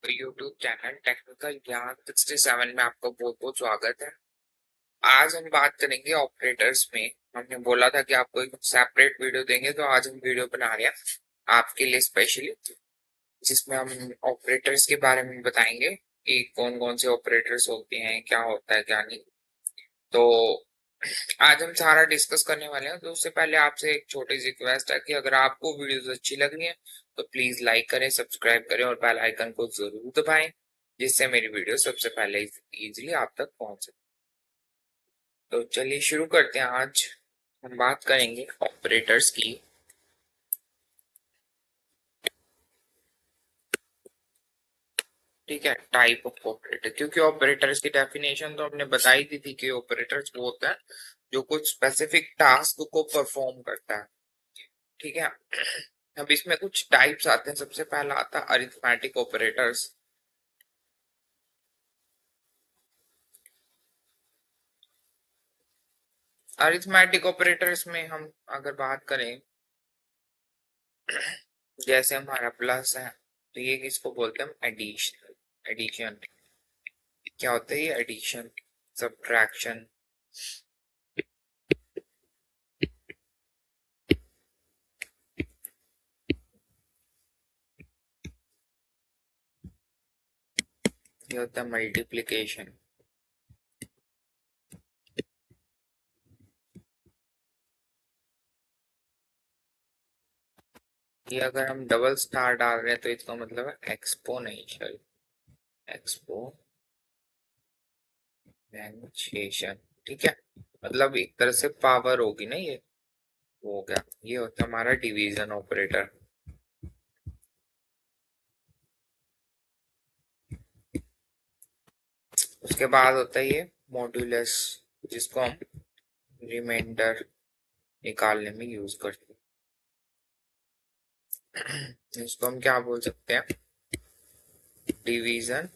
YouTube channel technical ज्ञान 67 में आपका बहुत बहुत स्वागत है। आज हम बात करेंगे ऑपरेटर्स में। हमने बोला था कि आपको एक सेपरेट वीडियो देंगे, तो आज हम वीडियो बना रहे हैं आपके लिए स्पेशली, जिसमें हम ऑपरेटर्स के बारे में बताएंगे कि कौन कौन से ऑपरेटर्स होते हैं, क्या होता है क्या नहीं। तो आज हम सारा डिस्कस करने वाले हैं। तो उससे पहले आपसे एक छोटी सी रिक्वेस्ट है कि अगर आपको वीडियोस अच्छी लग रही है तो प्लीज लाइक करें, सब्सक्राइब करें और बेल आइकन को जरूर दबाएं, जिससे मेरी वीडियो सबसे पहले इजीली आप तक पहुंच सके। तो चलिए शुरू करते हैं। आज हम बात करेंगे ऑपरेटर्स की। ठीक है, टाइप ऑफ ऑपरेटर, क्योंकि ऑपरेटर्स की डेफिनेशन तो हमने बताई दी थी कि ऑपरेटर्स वो होता है जो कुछ स्पेसिफिक टास्क को परफॉर्म करता है। ठीक है, अब इसमें कुछ टाइप्स आते हैं। सबसे पहला आता है अरिथमेटिक ऑपरेटर्स। अरिथमेटिक ऑपरेटर्स में हम अगर बात करें, जैसे हमारा प्लस है, तो ये किसको बोलते हैं हम? एडिशन। एडिशन क्या होता है? ये एडिशन, सब्ट्रैक्शन, ये होता है मल्टीप्लिकेशन। ये अगर हम डबल स्टार डाल रहे हैं तो इसका मतलब है एक्सपोनेंशियल। एक्सपोनेंशिएशन। ठीक है, मतलब एक तरह से पावर होगी ना, ये वो हो गया। ये होता है हमारा डिवीजन ऑपरेटर। उसके बाद होता है ये मॉड्यूलस, जिसको हम रिमाइंडर निकालने में यूज करते हैं। इसको हम क्या बोल सकते हैं? Division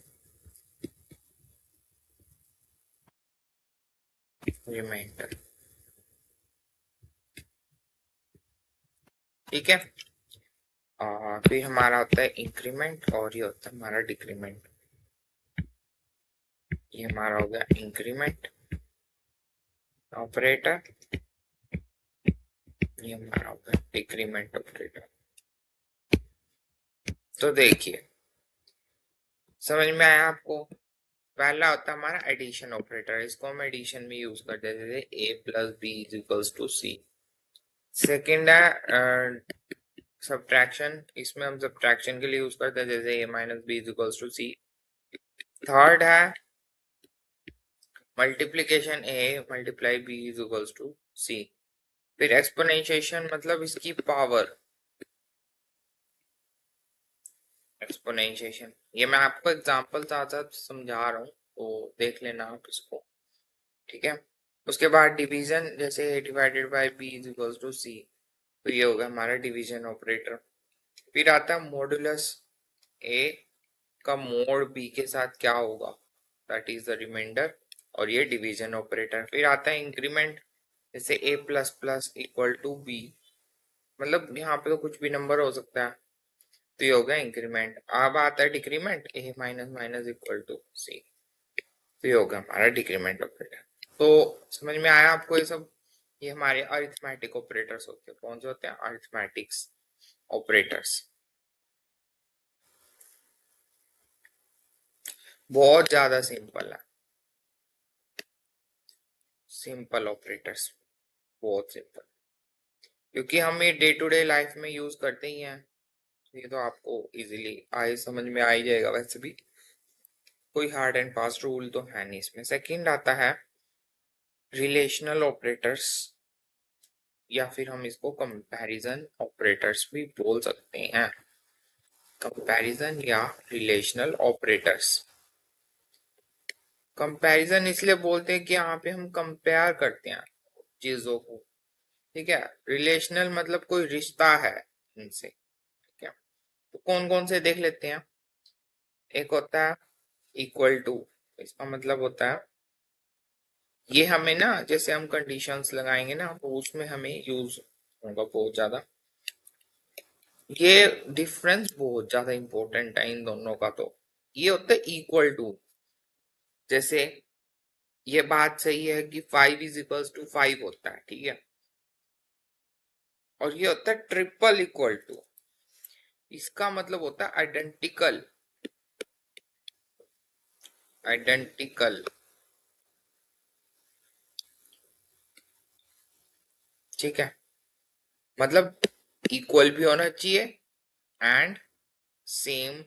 reminder. ठीक है, फिर हमारा होता है इंक्रीमेंट और ये होता है हमारा डिक्रीमेंट। ये हमारा हो गया इंक्रीमेंट ऑपरेटर, ये हमारा हो गया डिक्रीमेंट ऑपरेटर। तो देखिए, समझ में आया आपको? पहला होता है हमारा एडिशन ऑपरेटर। इसको हम एडिशन में यूज करते थे, A plus B is equals to C. Second है सब्ट्रैक्शन। इसमें हम सब्ट्रैक्शन के लिए यूज करते हैं, जैसे A minus B is equals to C. Third है multiplication, A multiply B is equals to C. फिर एक्सपोनेंशिएशन, मतलब इसकी पावर। एक्सपोनेंशिएशन ये मैं आपको एग्जांपल साथ साथ समझा रहा हूँ, तो देख लेना आप इसको। ठीक है, उसके बाद डिवीजन, जैसे A divided by B is equals to C, तो ये होगा हमारा डिवीजन ऑपरेटर। फिर आता है मॉडुलस। ए का मोड बी के साथ क्या होगा, दैट इज द रिमाइंडर, और ये डिवीजन ऑपरेटर। फिर आता है इंक्रीमेंट, जैसे A plus plus equal to B, मतलब यहाँ पे तो कुछ भी नंबर हो सकता है, तो ये हो गया इंक्रीमेंट। अब आता है decrement, A minus minus equal to C, तो ये हो गया हमारा डिक्रीमेंट ऑपरेटर। तो समझ में आया आपको ये सब? ये हमारे अरिथमेटिक ऑपरेटर्स होते हैं। कौन से होते हैं? Arithmetics operators. बहुत ज्यादा सिंपल है, सिंपल ऑपरेटर्स, बहुत सिंपल, क्योंकि हम ये डे टू डे लाइफ में यूज करते ही हैं। ये तो आपको इजीली आए समझ में आ ही जाएगा। वैसे भी कोई हार्ड एंड फास्ट रूल तो है नहीं इसमें। सेकंड आता है रिलेशनल ऑपरेटर्स, या फिर हम इसको कंपैरिजन ऑपरेटर्स भी बोल सकते हैं। कंपैरिजन या रिलेशनल ऑपरेटर्स। कंपैरिजन इसलिए बोलते हैं कि यहाँ पे हम कंपेयर करते हैं चीजों को। ठीक है, रिलेशनल मतलब कोई रिश्ता है इनसे। ठीक है, तो कौन कौन से देख लेते हैं। एक होता है इक्वल टू। इसका मतलब होता है ये हमें ना, जैसे हम कंडीशंस लगाएंगे ना, तो उसमें हमें यूज होगा बहुत ज्यादा। ये डिफरेंस बहुत ज्यादा इंपॉर्टेंट है इन दोनों का। तो ये होता है इक्वल टू। जैसे ये बात सही है कि 5 = 5 होता है, ठीक है। और ये होता है ट्रिपल इक्वल टू। इसका मतलब होता है आइडेंटिकल। आइडेंटिकल, ठीक है। मतलब इक्वल भी होना चाहिए एंड सेम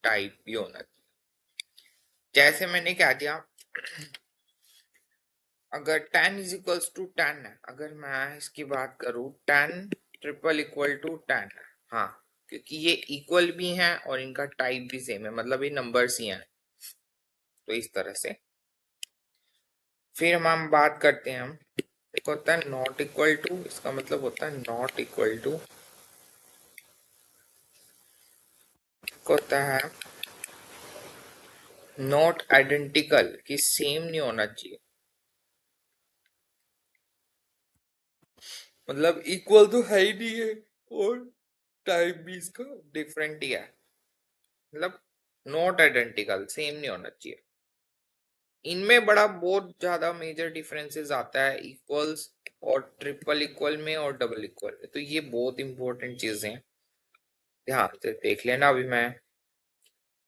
टाइप भी होना चाहिए। जैसे मैंने क्या किया, अगर 10 = 10 है, अगर मैं इसकी बात करूं 10 = 10 है, हाँ, क्योंकि ये इक्वल भी हैं और इनका टाइप भी सेम है, मतलब ये नंबर्स ही हैं। तो इस तरह से फिर हम बात करते हैं। हम एक होता है नॉट इक्वल टू, इसका मतलब होता है नॉट इक्वल टू। होता है नॉट आइडेंटिकल, कि सेम नहीं होना चाहिए। मतलब इक्वल तो है ही नहीं है और टाइप भी इसका डिफरेंट ही है। मतलब नॉट आइडेंटिकल, सेम नहीं होना चाहिए। इनमें बड़ा बहुत ज्यादा मेजर डिफरेंसेस आता है इक्वल्स और ट्रिपल इक्वल में और डबल इक्वल में। तो ये बहुत इंपॉर्टेंट चीजें हैं, ध्यान से देख लेना। अभी मैं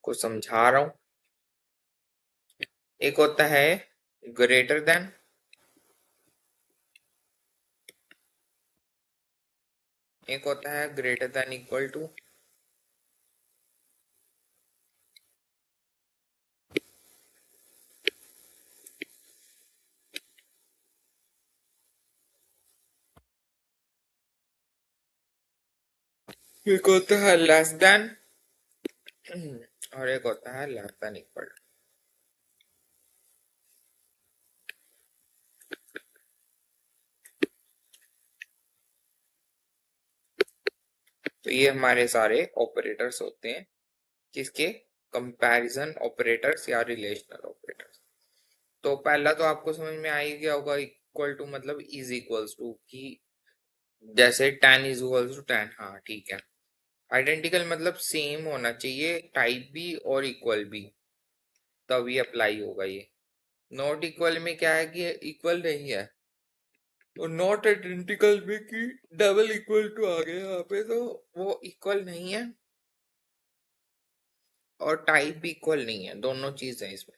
कुछ समझा रहा हूँ। एक होता है ग्रेटर देन, एक होता है ग्रेटर देन इक्वल टू, एक होता है लेस देन, और एक होता है लेस देन इक्वल। तो ये हमारे सारे ऑपरेटर्स होते हैं, किसके, कंपैरिजन ऑपरेटर्स या रिलेशनल ऑपरेटर्स। तो पहला तो आपको समझ में आ ही गया होगा, इक्वल टू मतलब इज इक्वल्स टू, कि जैसे 10 = 10, हाँ ठीक है। आइडेंटिकल मतलब सेम होना चाहिए, टाइप भी और इक्वल भी, तभी अप्लाई होगा ये। नॉट इक्वल में क्या है कि इक्वल नहीं है, तो नॉट आइडेंटिकल में कि डबल इक्वल टू आ गया यहाँ पे, तो वो इक्वल नहीं है और टाइप भी इक्वल नहीं है, दोनों चीज है इसमें।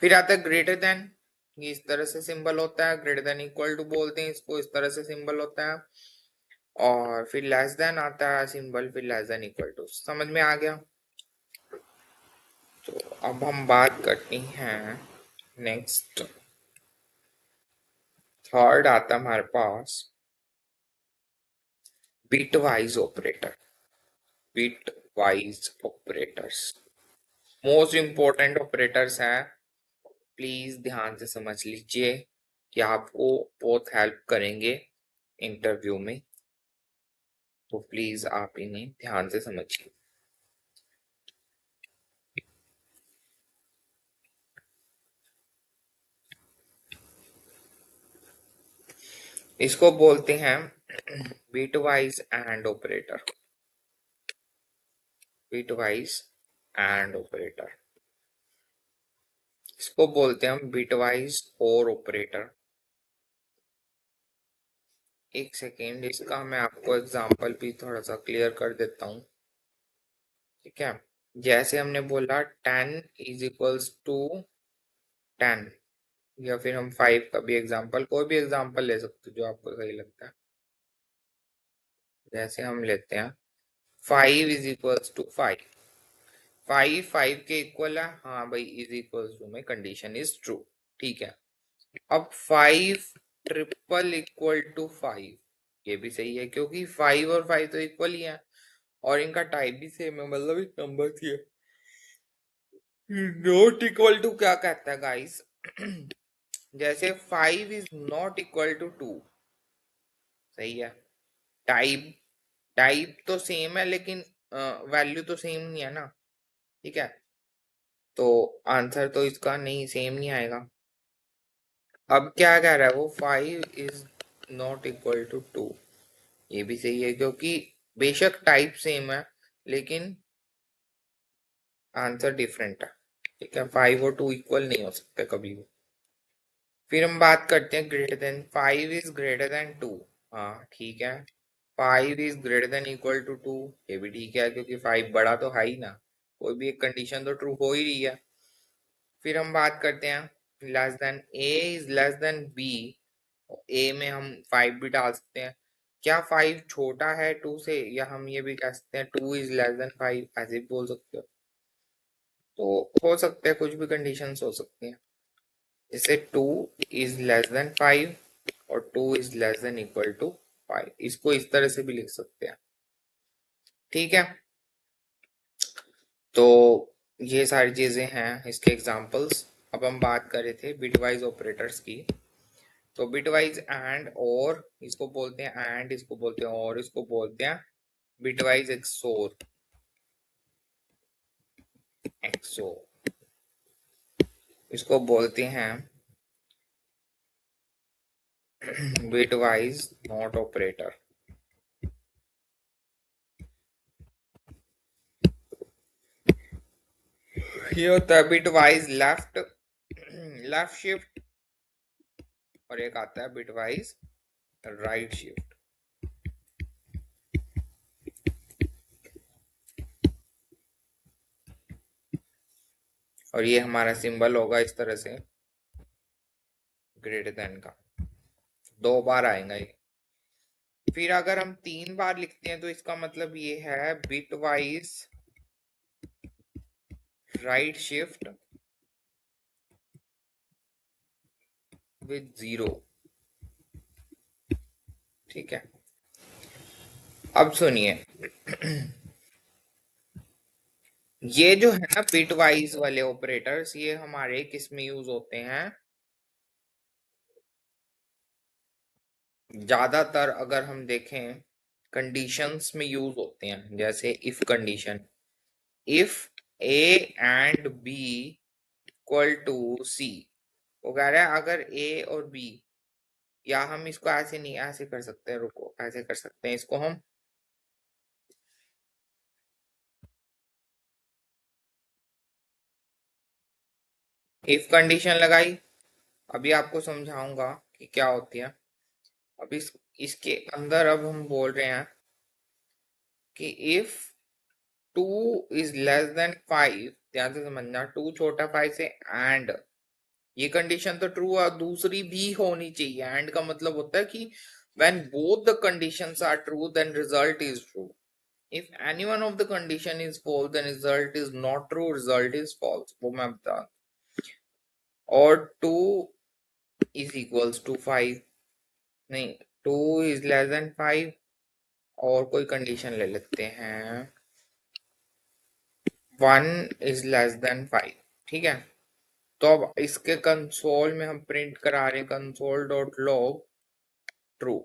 फिर आता है ग्रेटर देन, ये इस तरह से सिंबल होता है, ग्रेटर देन इक्वल टू बोलते हैं इसको, इस तरह से सिंबल होता है। और फिर लेस देन आता है सिंबल, फिर लेस देन इक्वल टू। समझ में आ गया। तो अब हम बात करते हैं नेक्स्ट, थर्ड आता है हमारे पास bitwise operator. Bitwise operators most important operators हैं, प्लीज ध्यान से समझ लीजिए कि आपको बहुत हेल्प करेंगे इंटरव्यू में। तो प्लीज आप इन्हें ध्यान से समझिए। इसको बोलते हैं bit wise and operator. Bit wise and operator, इसको बोलते हैं हम बिट वाइज और ऑपरेटर। एक सेकेंड, इसका मैं आपको एग्जांपल भी थोड़ा सा क्लियर कर देता हूँ, ठीक है। जैसे हमने बोला 10 = 10, या फिर हम 5 का भी एग्जांपल, कोई भी एग्जांपल ले सकते हो जो आपको सही लगता है। जैसे हम लेते हैं 5 = 5, 5 के इक्वल है, हाँ भाई, इज इक्वल टू में कंडीशन इज ट्रू, ठीक है। अब 5 = 5 ये भी सही है, क्योंकि 5 और 5 तो इक्वल ही है और इनका टाइप भी सेम है, मतलब एक नंबर ही है। नॉट इक्वल टू क्या कहता है गाइस, जैसे 5 = 2, सही है। टाइप टाइप तो सेम है लेकिन वैल्यू तो सेम नहीं है ना, ठीक है। तो आंसर तो इसका नहीं, सेम नहीं आएगा। अब क्या कह रहा है वो, 5 = 2, ये भी सही है, क्योंकि बेशक टाइप सेम है लेकिन आंसर डिफरेंट है। ठीक है, 5 और 2 इक्वल नहीं हो सकते कभी भी। फिर हम बात करते हैं greater than, 5 is greater than 2। हाँ ठीक है, 5 is greater than equal to 2, ये भी ठीक है क्योंकि 5 बड़ा तो है ही ना, कोई भी एक कंडीशन तो ट्रू हो ही रही है। फिर हम बात करते हैं less than, A is less than B, A में हम 5 भी डाल सकते हैं। क्या 5 छोटा है 2 से, या हम ये भी कह सकते हैं 2 इज लेस देन 5, ऐसे भी बोल सकते हो। तो हो सकते हैं, कुछ भी कंडीशंस हो सकती हैं। जैसे 2 इज लेस देन 5 और 2 is less than equal to 5, इसको इस तरह से भी लिख सकते हैं। ठीक है, तो ये सारी चीजें हैं इसके एग्जांपल्स। अब हम बात कर रहे थे बिटवाइज ऑपरेटर्स की। तो बिटवाइज एंड और, इसको बोलते हैं एंड, इसको बोलते हैं और, इसको बोलते हैं बिटवाइज एक्सोर, एक्सोर, इसको बोलते हैं बिटवाइज नॉट ऑपरेटर। ये होता है बिटवाइज लेफ्ट, लेफ्ट शिफ्ट, और एक आता है बिटवाइज राइट शिफ्ट। और ये हमारा सिंबल होगा इस तरह से, ग्रेटर देन का, 2 बार आएगा ये। फिर अगर हम 3 बार लिखते हैं तो इसका मतलब ये है बिटवाइज राइट शिफ्ट विद 0। ठीक है, अब सुनिए, ये जो है ना बिटवाइज वाले ऑपरेटर्स, ये हमारे किस में यूज होते हैं, ज्यादातर अगर हम देखें कंडीशंस में यूज होते हैं। जैसे if condition, if A and B equal to C, वो कह रहा है अगर ए और बी, या हम इसको ऐसे नहीं, ऐसे कर सकते हैं, रुको ऐसे कर सकते हैं इसको हम, इफ कंडीशन लगाई, अभी आपको समझाऊंगा कि क्या होती है। अब इसके अंदर अब हम बोल रहे हैं कि इफ 2 इज लेस देन 5, ध्यान से समझना, 2 छोटा 5 से, एंड, ये कंडीशन तो ट्रू है, दूसरी भी होनी चाहिए। एंड का मतलब होता है कि when both the conditions are true then result is true, if any one of the condition is false then result is not true, result is false, वो मैं बता। और 2 is equals to 5, नहीं, 2 is less than 5, और कोई condition ले लेते हैं, 1 is less than 5। ठीक है, तो अब इसके कंसोल में हम प्रिंट करा रहे हैं कंसोल डॉट लॉग ट्रू।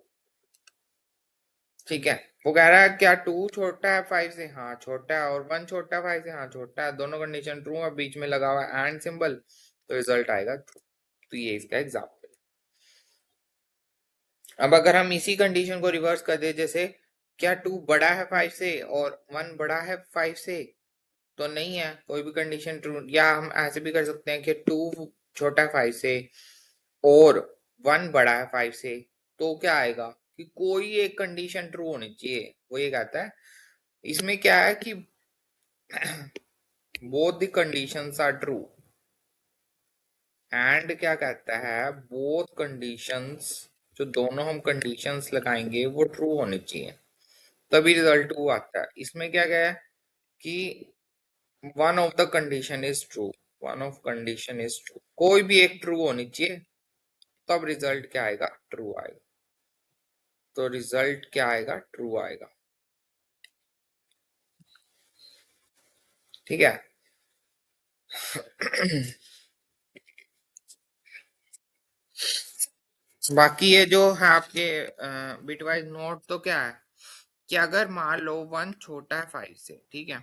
ठीक है, वो कह रहा है क्या 2 छोटा है 5 से, हाँ छोटा है, और 1 छोटा है 5 से, हाँ छोटा है, दोनों कंडीशन ट्रू है, बीच में लगा हुआ है एंड सिंबल, तो रिजल्ट आएगा ट्रू। तो ये इसका एग्जाम्पल। अब अगर हम इसी कंडीशन को रिवर्स कर दे, जैसे क्या 2 बड़ा है 5 से और 1 बड़ा है 5 से, तो नहीं है, कोई भी कंडीशन ट्रू। या हम ऐसे भी कर सकते हैं कि 2 छोटा है 5 से और 1 बड़ा है 5 से, तो क्या आएगा कि कोई एक कंडीशन ट्रू होनी चाहिए, वो ये कहता है। इसमें क्या है कि both the conditions are true, and क्या कहता है, बोथ कंडीशंस, जो दोनों हम कंडीशंस लगाएंगे वो ट्रू होनी चाहिए, तभी रिजल्ट ट्रू आता है। इसमें क्या गया है कि one of the condition is true, one of condition is true, कोई भी एक ट्रू होनी चाहिए, तब रिजल्ट क्या आएगा, ट्रू आएगा। तो रिजल्ट क्या आएगा, ट्रू आएगा। ठीक है, बाकी ये जो है आपके बिटवाइज नोट, तो क्या है कि अगर मान लो 1 छोटा है 5 से, ठीक है,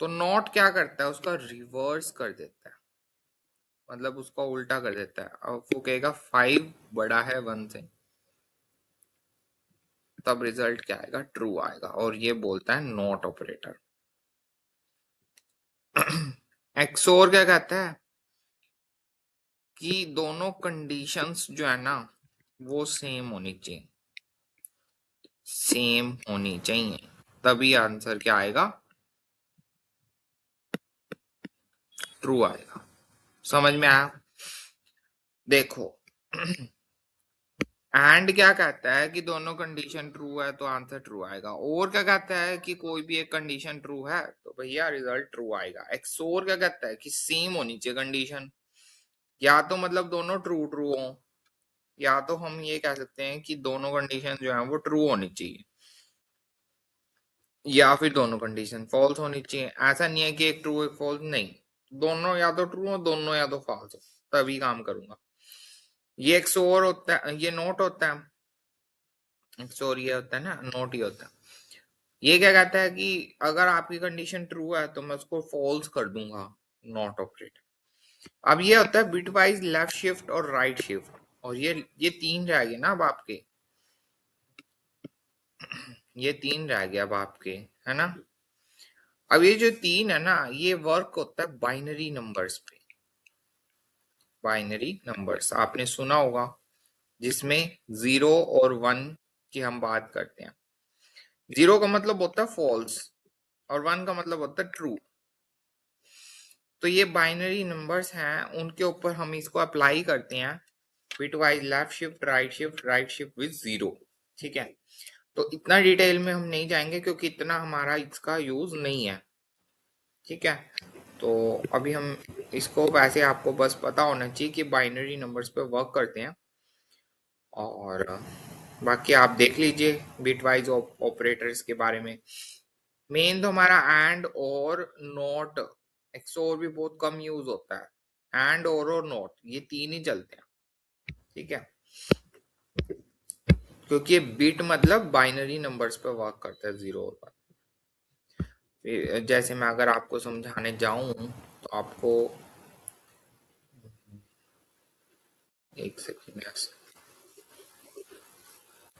तो नॉट क्या करता है, उसका रिवर्स कर देता है, मतलब उसका उल्टा कर देता है, और वो कहेगा 5 बड़ा है 1 से, तब रिजल्ट क्या आएगा, ट्रू आएगा, और ये बोलता है नॉट ऑपरेटर। एक्सोर क्या कहता है कि दोनों कंडीशंस जो है ना वो सेम होनी चाहिए, सेम होनी चाहिए, तभी आंसर क्या आएगा, ट्रू आएगा। समझ में आया? देखो, एंड क्या कहता है कि दोनों कंडीशन ट्रू है तो आंसर ट्रू आएगा, और क्या कहता है कि कोई भी एक कंडीशन ट्रू है तो भैया रिजल्ट ट्रू आएगा। एक्सोर क्या कहता है कि सेम होनी चाहिए कंडीशन, या तो मतलब दोनों ट्रू ट्रू हो, या तो हम ये कह सकते हैं कि दोनों कंडीशन जो है वो ट्रू होनी चाहिए, या फिर दोनों कंडीशन फॉल्स होनी चाहिए। ऐसा नहीं है कि एक ट्रू एक फॉल्स, नहीं, दोनों या तो ट्रू हो दोनों या तो फॉल्स हो, तभी काम करूंगा। ये एक्सोर होता है, ये नोट होता है, एक्सोर ये होता है ना, नोट ये होता है। ये क्या कहता है कि अगर आपकी कंडीशन ट्रू है तो मैं उसको फॉल्स कर दूंगा, नॉट ऑपरेट। अब ये होता है बिट वाइज लेफ्ट शिफ्ट और राइट शिफ्ट, और ये तीन रह गए ना अब आपके, ये तीन रह गया अब आपके, है ना। अब ये जो तीन है ना ये वर्क होता है बाइनरी नंबर्स पे। बाइनरी नंबर्स आपने सुना होगा, जिसमें 0 और 1 की हम बात करते हैं। 0 का मतलब होता है फॉल्स और 1 का मतलब होता है ट्रू। तो ये बाइनरी नंबर्स हैं, उनके ऊपर हम इसको अप्लाई करते हैं, bit wise left shift right shift with 0। ठीक है, तो इतना डिटेल में हम नहीं जाएंगे क्योंकि इतना हमारा इसका यूज नहीं है। ठीक है, तो अभी हम इसको वैसे आपको बस पता होना चाहिए कि बाइनरी नंबर्स पे वर्क करते हैं, और बाकी आप देख लीजिए बिट वाइज ऑपरेटर्स के बारे में। मेन तो हमारा एंड और नॉट, एक्सोर भी बहुत कम यूज होता है, एंड और नॉट ये तीन ही चलते हैं। ठीक है, क्योंकि ये बिट मतलब बाइनरी नंबर्स पे वर्क करता है, 0 और 1। जैसे मैं अगर आपको समझाने जाऊं तो आपको, एक सेकेंड,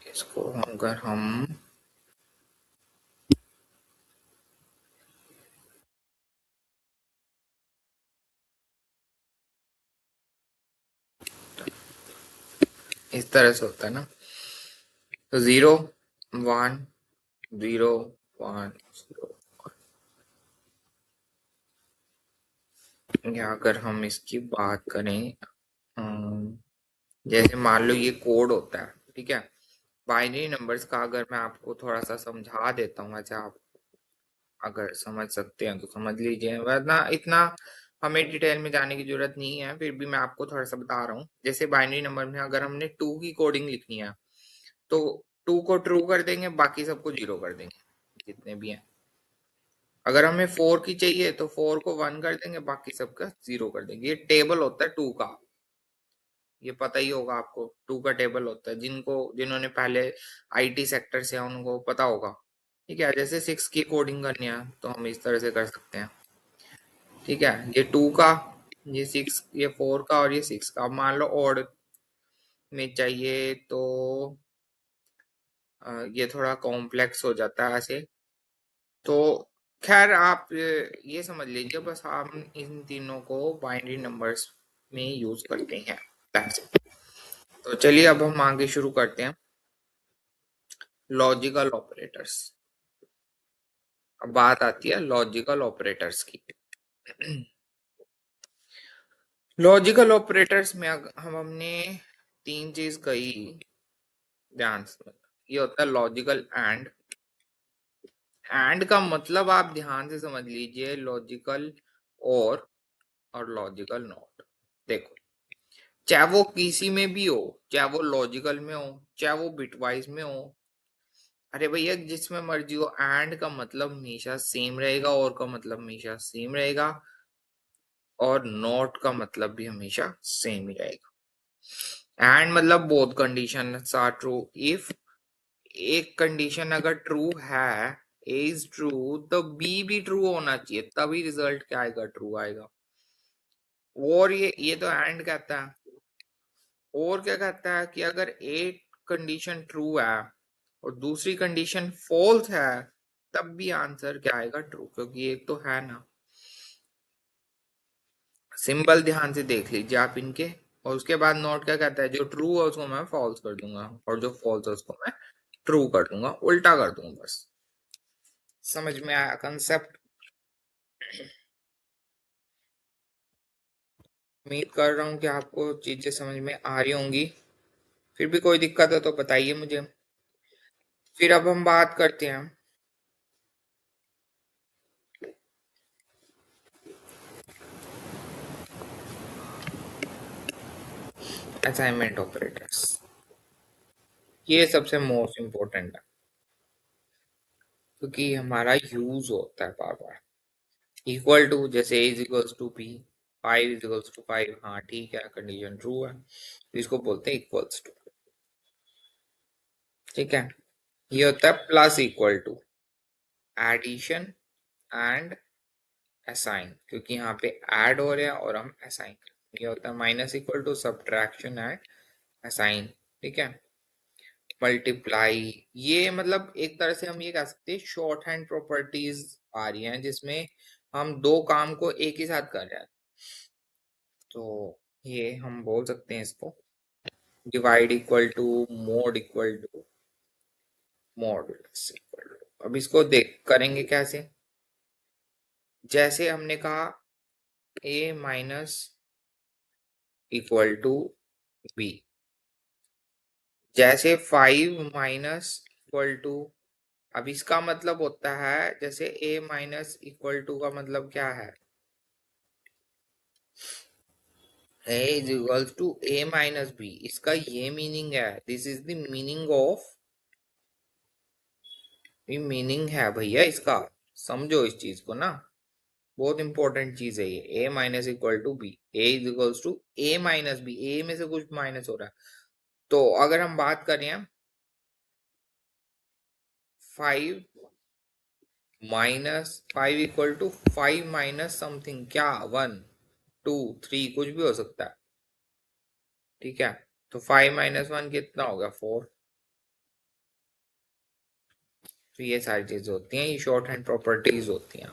इसको अगर हम इस तरह से होता है ना, तो 0 1 0 1 0, या अगर हम इसकी बात करें, जैसे मान लो ये कोड होता है, ठीक है। बाइनरी नंबर्स का अगर मैं आपको थोड़ा सा समझा देता हूँ, अच्छा आप अगर समझ सकते हैं तो समझ लीजिए, वरना इतना हमें डिटेल में जाने की जरूरत नहीं है, फिर भी मैं आपको थोड़ा सा बता रहा हूँ। जैसे बाइनरी नंबर में अगर हमने 2 की कोडिंग लिखनी है तो 2 को ट्रू कर देंगे, बाकी सबको 0 कर देंगे जितने भी हैं। अगर हमें 4 की चाहिए तो 4 को 1 कर देंगे, बाकी सबका 0 कर देंगे। ये टेबल होता है 2 का, ये पता ही होगा आपको, 2 का टेबल होता है, जिन्होंने पहले आईटी सेक्टर से हैं, उनको पता होगा। ठीक है, जैसे 6 की कोडिंग करनी है तो हम इस तरह से कर सकते हैं। ठीक है, ये 2 का, ये 6, ये 4 का और ये 6 का। अब मान लो ऑड में चाहिए तो ये थोड़ा कॉम्प्लेक्स हो जाता है ऐसे, तो खैर आप ये समझ लीजिए बस हम इन तीनों को बाइनरी नंबर्स में यूज करते हैं। That's it। तो चलिए अब हम आगे शुरू करते हैं, लॉजिकल ऑपरेटर्स। अब बात आती है लॉजिकल ऑपरेटर्स की। लॉजिकल ऑपरेटर्स में हम हमने तीन चीज कही, ध्यान से। ये होता है लॉजिकल एंड का मतलब आप ध्यान से समझ लीजिए, लॉजिकल और लॉजिकल नॉट। देखो, चाहे वो किसी में भी हो, चाहे वो लॉजिकल में हो, चाहे वो बिटवाइज में हो, अरे भैया जिसमें मर्जी हो, एंड का मतलब हमेशा सेम रहेगा, और का मतलब हमेशा सेम रहेगा, और नॉट का मतलब भी हमेशा सेम ही रहेगा। एंड मतलब both condition are true. If एक कंडीशन अगर ट्रू है, ए इज ट्रू, तो बी भी ट्रू होना चाहिए, तभी रिजल्ट क्या आएगा, ट्रू आएगा। और ये तो एंड कहता है। और क्या कहता है कि अगर एक कंडीशन ट्रू है और दूसरी कंडीशन फॉल्स है, तब भी आंसर क्या आएगा, ट्रू, क्योंकि एक तो है ना। सिंबल ध्यान से देख लीजिए आप इनके, और उसके बाद नोट क्या कहता है, जो ट्रू है उसको मैं फॉल्स कर दूंगा और जो फॉल्स है उसको मैं ट्रू कर दूंगा, उल्टा कर दूंगा बस। समझ में आया कंसेप्ट? उम्मीद कर रहा हूँ कि आपको चीजें समझ में आ रही होंगी। फिर भी कोई दिक्कत है तो बताइए मुझे। फिर अब हम बात करते हैं असाइनमेंट ऑपरेटर्स। ये सबसे मोस्ट इम्पोर्टेंट है क्योंकि हमारा यूज होता है बार बार। इक्वल टू, जैसे a is equals to b, 5 is equals to 5, हाँ ठीक है, कंडीशन ट्रू है तो इसको बोलते हैं इक्वल्स टू। ठीक है, ये होता है plus equal to, addition and assign, क्योंकि यहाँ पे ऐड हो रहा है और हम असाइन। ये होता है minus equal to, subtraction and assign. ठीक है, मल्टीप्लाई, ये मतलब एक तरह से हम ये कह सकते हैं शॉर्ट हैंड प्रॉपर्टीज आ रही हैं जिसमें हम दो काम को एक ही साथ कर रहे हैं, तो ये हम बोल सकते हैं इसको divide equal to, mod equal to, modulus equal to. अब इसको देख करेंगे कैसे, जैसे हमने कहा a minus equal to b, जैसे 5 माइनस इक्वल टू, अब इसका मतलब होता है जैसे a माइनस इक्वल टू का मतलब क्या है, a is equal to a minus b, इसका ये मीनिंग है, this is the meaning of, ये मीनिंग है भैया इसका, समझो इस चीज को ना, बहुत इंपॉर्टेंट चीज है ये। a minus equal to B, A is equal to a minus B, A में से कुछ माइनस हो रहा है, तो अगर हम बात करें 5 minus 5 equal to 5 minus something, क्या 1 2 3 कुछ भी हो सकता है। ठीक है, तो 5 माइनस 1 कितना होगा 4। तो ये सारी चीजें होती हैं, ये शॉर्ट हैंड प्रॉपर्टीज होती हैं,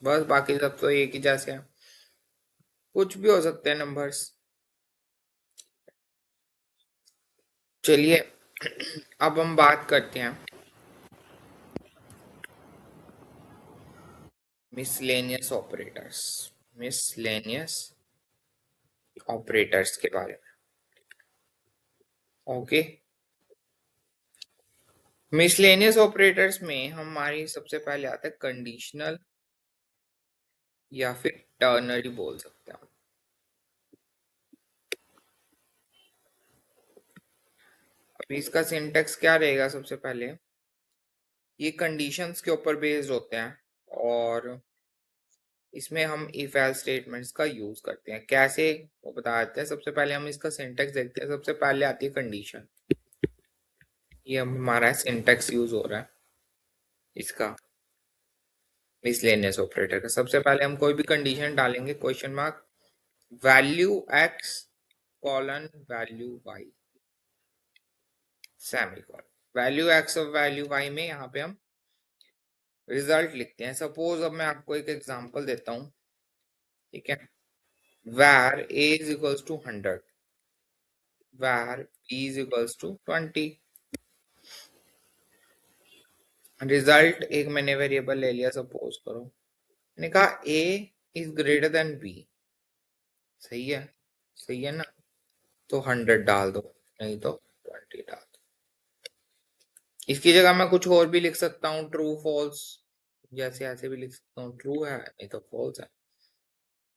बस बाकी सब तो एक ही जैसे हैं, कुछ भी हो सकते हैं नंबर्स। चलिए अब हम बात करते हैं मिसलेनियस ऑपरेटर्स, मिसलेनियस ऑपरेटर्स के बारे में। ओके, मिसलेनियस ऑपरेटर्स में हमारी सबसे पहले आता है कंडीशनल या फिर टर्नरी बोल सकते हैं। अभी इसका सिंटेक्स क्या रहेगा, सबसे पहले ये कंडीशंस के ऊपर बेस्ड होते हैं और इसमें हम इफ एल्स स्टेटमेंट्स का यूज करते हैं। कैसे वो बता देते हैं, सबसे पहले हम इसका सिंटेक्स देखते हैं। सबसे पहले आती है कंडीशन, ये हमारा सिंटेक्स यूज हो रहा है इसका मिसलेनियस ऑपरेटर का। सबसे पहले हम कोई भी कंडीशन डालेंगे, question mark, value X colon value Y, semicolon, value X और वैल्यू वाई में यहाँ पे हम रिजल्ट लिखते हैं। सपोज अब मैं आपको एक एग्जांपल देता हूँ, ठीक है, where a is equals to 100, where b is equals to 20। Result एक मैंने वेरिएबल ले लिया, सपोज करो मैंने कहा a is greater then b, सही है, सही है ना, तो 100 डाल दो, नहीं तो 20 डाल दो। इसकी जगह मैं कुछ और भी लिख सकता हूँ, ट्रू फॉल्स, जैसे ऐसे भी लिख सकता हूँ, ट्रू है नहीं तो फॉल्स है,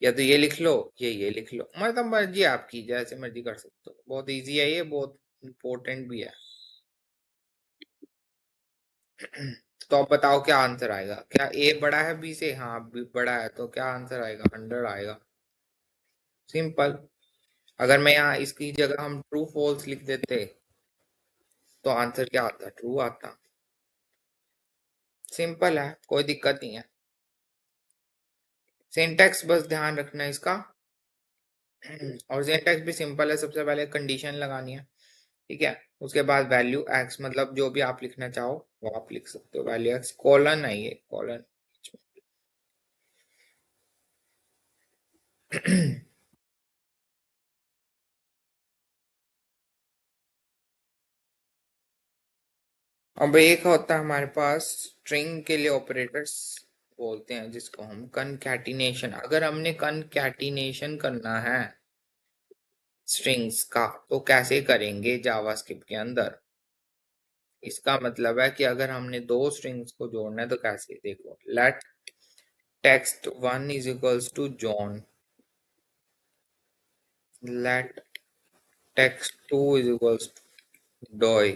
या तो ये लिख लो ये लिख लो, मतलब मर्जी आपकी, जैसे मर्जी कर सकते हो। बहुत इजी है ये, बहुत इंपॉर्टेंट भी है। तो अब बताओ क्या आंसर आएगा, क्या ए बड़ा है बी से, हाँ बी बड़ा है, तो क्या आंसर आएगा 100 आएगा, सिंपल। अगर मैं यहाँ इसकी जगह हम ट्रू फॉल्स लिख देते तो आंसर क्या आता, ट्रू आता। सिंपल है, कोई दिक्कत नहीं है। सिंटैक्स बस ध्यान रखना है इसका, और सिंटैक्स भी सिंपल है। सबसे पहले कंडीशन लगानी है, ठीक है, उसके बाद वैल्यू एक्स, मतलब जो भी आप लिखना चाहो वो आप लिख सकते हो, वैल्यू एक्स कॉलन है, ये कॉलन अब एक होता है हमारे पास स्ट्रिंग के लिए ऑपरेटर्स बोलते हैं, जिसको हम कनकैटिनेशन। अगर हमने कनकैटिनेशन करना है स्ट्रिंग्स का तो कैसे करेंगे जावास्क्रिप्ट के अंदर। इसका मतलब है कि अगर हमने दो स्ट्रिंग्स को जोड़ना है तो कैसे, देखो, let text 1 is equals to John, let text 2 is equals to Doe,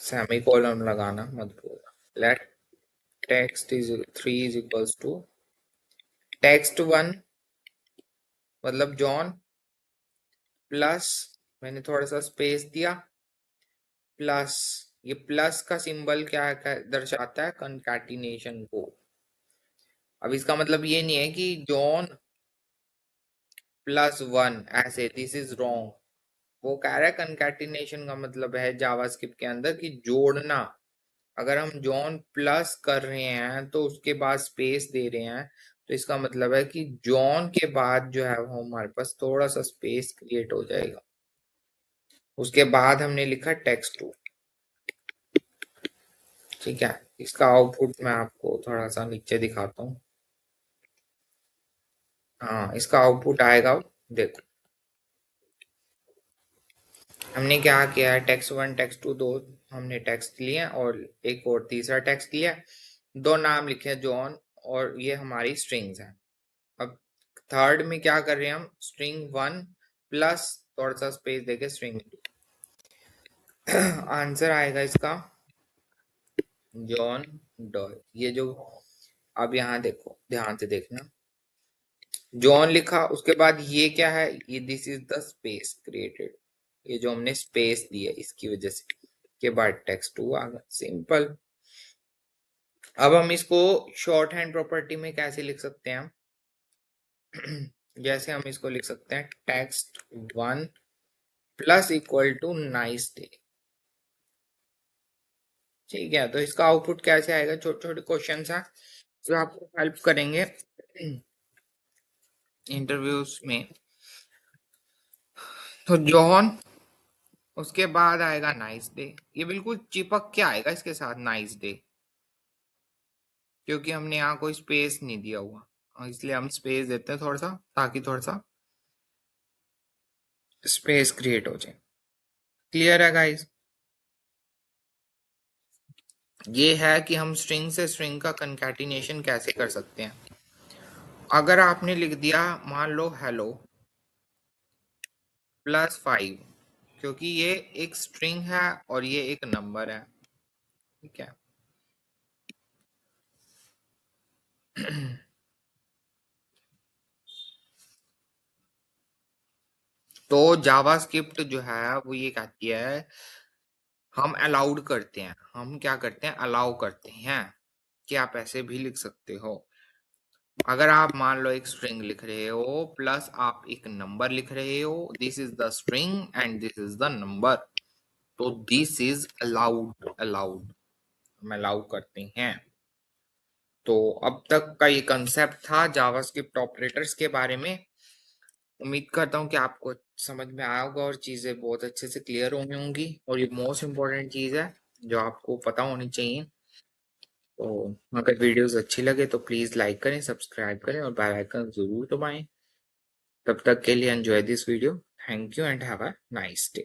semicolon लगाना मत भूलना। Let text is 3 is equals to text 1 मतलब जॉन प्लस, मैंने थोड़ा सा स्पेस दिया, प्लस, ये प्लस का सिंबल क्या दर्शाता है, कंकैटिनेशन को। अब इसका मतलब ये नहीं है कि जॉन +1 ऐसे, दिस इज रॉन्ग। वो कह रहा है कंकैटिनेशन का मतलब है जावास्क्रिप्ट के अंदर कि जोड़ना। अगर हम जॉन प्लस कर रहे हैं तो उसके बाद स्पेस दे रहे हैं, तो इसका मतलब है कि जॉन के बाद जो है वो हमारे पास थोड़ा सा स्पेस क्रिएट हो जाएगा। उसके बाद हमने लिखा टेक्स्ट 2। ठीक है, इसका आउटपुट मैं आपको थोड़ा सा नीचे दिखाता हूँ। हाँ, इसका आउटपुट आएगा, देखो हमने क्या किया है, टेक्स्ट 1 टेक्स्ट 2 दो हमने टेक्स्ट लिए और एक और तीसरा टेक्स्ट लिया, दो नाम लिखे हैं जॉन, और ये हमारी स्ट्रिंग्स हैं। अब थर्ड में क्या कर रहे हैं हम, स्ट्रिंग 1 प्लस थोड़ा सा स्पेस देके स्ट्रिंग 2। आंसर आएगा इसका जॉन डॉय। ये जो, अब यहाँ देखो, ध्यान से देखना, जॉन लिखा, उसके बाद ये क्या है, ये this is the space created, ये जो हमने स्पेस दी है इसकी वजह से, के बाद टेक्स्ट 2 आ गया, सिंपल। अब हम इसको शॉर्ट हैंड प्रॉपर्टी में कैसे लिख सकते हैं हम? जैसे हम इसको लिख सकते हैं text 1 plus equal to nice day. ठीक है, तो इसका आउटपुट कैसे आएगा, छोटे छोटे क्वेश्चन है जो आपको हेल्प करेंगे इंटरव्यूज में। तो जॉन, उसके बाद आएगा नाइस डे, ये बिल्कुल चिपक के आएगा इसके साथ नाइस डे, क्योंकि हमने यहाँ कोई स्पेस नहीं दिया हुआ, और इसलिए हम स्पेस देते हैं थोड़ा सा, ताकि थोड़ा सा स्पेस क्रिएट हो जाए। क्लियर है गाइस? ये है कि हम स्ट्रिंग से स्ट्रिंग का कंकैटिनेशन कैसे कर सकते हैं। अगर आपने लिख दिया मान लो हेलो +5, क्योंकि ये एक स्ट्रिंग है और ये एक नंबर है, ठीक है। तो जावास्क्रिप्ट जो है वो ये कहती है, हम अलाउड करते हैं, हम क्या करते हैं, अलाउ करते हैं कि आप ऐसे भी लिख सकते हो। अगर आप मान लो एक स्ट्रिंग लिख रहे हो प्लस आप एक नंबर लिख रहे हो, this is the string and this is the number, तो दिस इज अलाउड, अलाउड, हम अलाउ करते हैं। तो अब तक का ये कंसेप्ट था जावास्क्रिप्ट ऑपरेटर्स के बारे में। उम्मीद करता हूँ कि आपको समझ में आया होगा और चीज़ें बहुत अच्छे से क्लियर होनी होंगी, और ये मोस्ट इम्पोर्टेंट चीज़ है जो आपको पता होनी चाहिए। तो अगर वीडियोस अच्छी लगे तो प्लीज़ लाइक करें, सब्सक्राइब करें और बेल आइकन ज़रूर दबाएं। तब तक के लिए enjoy this video. Thank you and have a nice day.